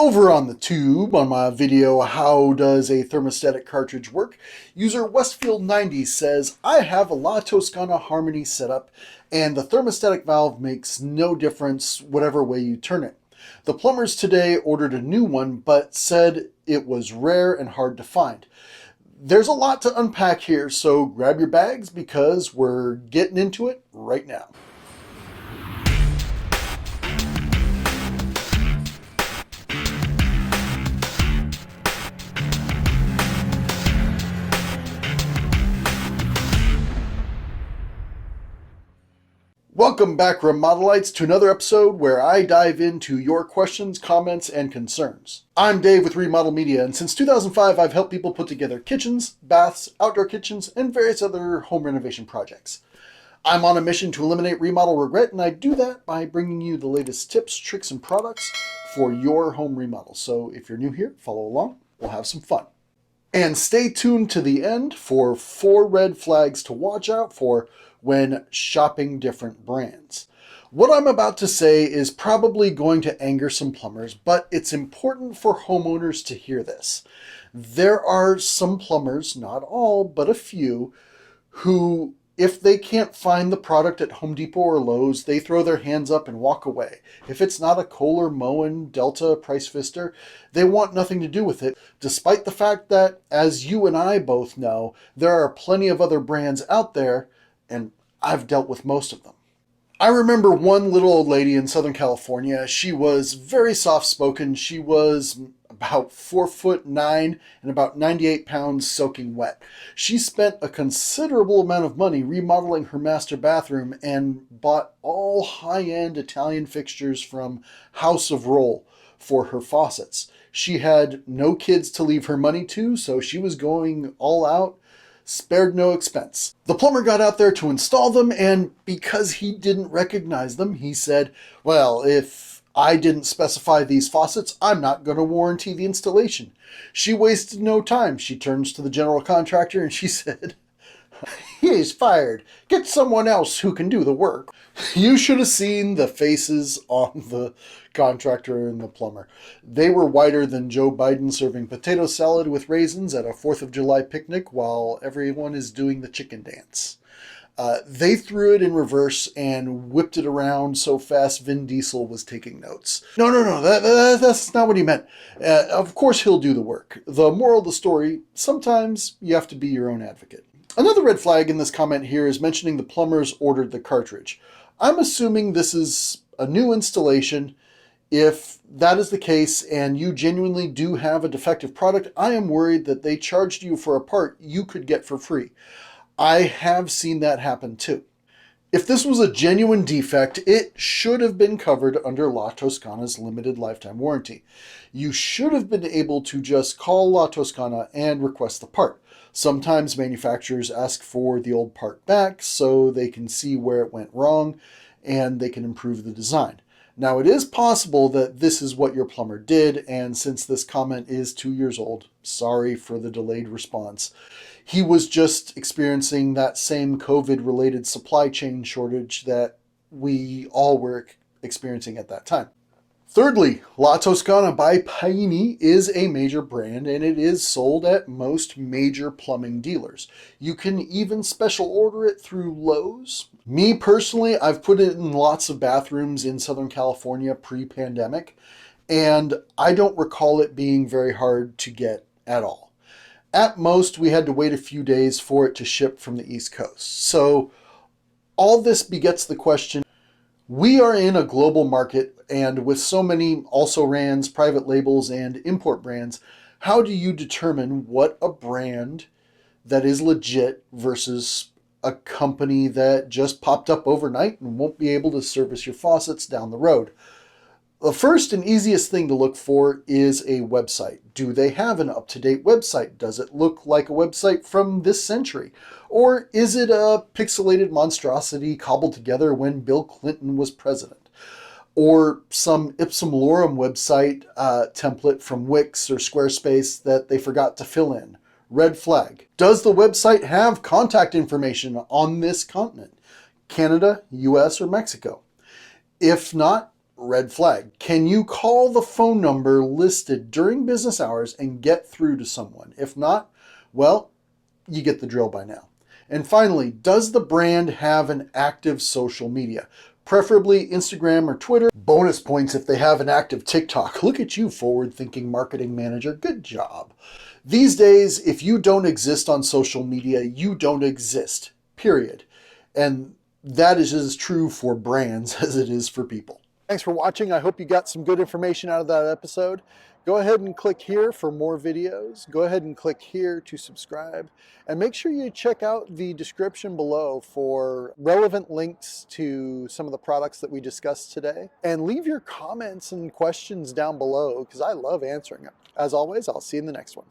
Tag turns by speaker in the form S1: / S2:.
S1: Over on the tube, on my video, How Does a Thermostatic Cartridge Work? User Westfield90 says, I have a Latoscana Harmony setup, and the thermostatic valve makes no difference whatever way you turn it. The plumbers today ordered a new one, but said it was rare and hard to find. There's a lot to unpack here, so grab your bags because we're getting into it right now. Welcome back, Remodelites, to another episode where I dive into your questions, comments, and concerns. I'm Dave with Remodel Media, and since 2005, I've helped people put together kitchens, baths, outdoor kitchens, and various other home renovation projects. I'm on a mission to eliminate remodel regret, and I do that by bringing you the latest tips, tricks, and products for your home remodel. So if you're new here, follow along. We'll have some fun. And stay tuned to the end for 4 red flags to watch out for when shopping different brands. What I'm about to say is probably going to anger some plumbers, but it's important for homeowners to hear this. There are some plumbers, not all, but a few, who, if they can't find the product at Home Depot or Lowe's, they throw their hands up and walk away. If it's not a Kohler, Moen, Delta, Price Pfister, they want nothing to do with it, despite the fact that, as you and I both know, there are plenty of other brands out there, and I've dealt with most of them. I remember one little old lady in Southern California. She was very soft-spoken. She was about 4'9" and about 98 pounds soaking wet. She spent a considerable amount of money remodeling her master bathroom and bought all high-end Italian fixtures from House of Roll for her faucets. She had no kids to leave her money to, so she was going all out, spared no expense. The plumber got out there to install them, and because he didn't recognize them, he said, well, if I didn't specify these faucets, I'm not going to warranty the installation. She wasted no time. She turns to the general contractor and she said, he is fired. Get someone else who can do the work. You should have seen the faces on the contractor and the plumber. They were whiter than Joe Biden serving potato salad with raisins at a 4th of July picnic while everyone is doing the chicken dance. They threw it in reverse and whipped it around so fast Vin Diesel was taking notes. No, that's not what he meant. Of course he'll do the work. The moral of the story, sometimes you have to be your own advocate. Another red flag in this comment here is mentioning the plumbers ordered the cartridge. I'm assuming this is a new installation. If that is the case and you genuinely do have a defective product, I am worried that they charged you for a part you could get for free. I have seen that happen too. If this was a genuine defect, it should have been covered under Latoscana's limited lifetime warranty. You should have been able to just call Latoscana and request the part. Sometimes manufacturers ask for the old part back so they can see where it went wrong and they can improve the design. Now, it is possible that this is what your plumber did, and since this comment is 2 years old, sorry for the delayed response. He was just experiencing that same COVID-related supply chain shortage that we all were experiencing at that time. Thirdly, Latoscana by Paini is a major brand, and it is sold at most major plumbing dealers. You can even special order it through Lowe's. Me personally, I've put it in lots of bathrooms in Southern California pre-pandemic, and I don't recall it being very hard to get at all. At most, we had to wait a few days for it to ship from the East Coast. So all this begets the question, we are in a global market, and with so many also-rans, private labels, and import brands, how do you determine what a brand that is legit versus a company that just popped up overnight and won't be able to service your faucets down the road? The first and easiest thing to look for is a website. Do they have an up-to-date website? Does it look like a website from this century? Or is it a pixelated monstrosity cobbled together when Bill Clinton was president? Or some Ipsum Lorem website template from Wix or Squarespace that they forgot to fill in? Red flag. Does the website have contact information on this continent? Canada, US, or Mexico? If not, red flag. Can you call the phone number listed during business hours and get through to someone? If not, well, you get the drill by now. And finally, does the brand have an active social media? Preferably Instagram or Twitter. Bonus points if they have an active TikTok. Look at you, forward-thinking marketing manager. Good job. These days, if you don't exist on social media, you don't exist, period. And that is as true for brands as it is for people. Thanks for watching. I hope you got some good information out of that episode. Go ahead and click here for more videos. Go ahead and click here to subscribe. And make sure you check out the description below for relevant links to some of the products that we discussed today. And leave your comments and questions down below because I love answering them. As always, I'll see you in the next one.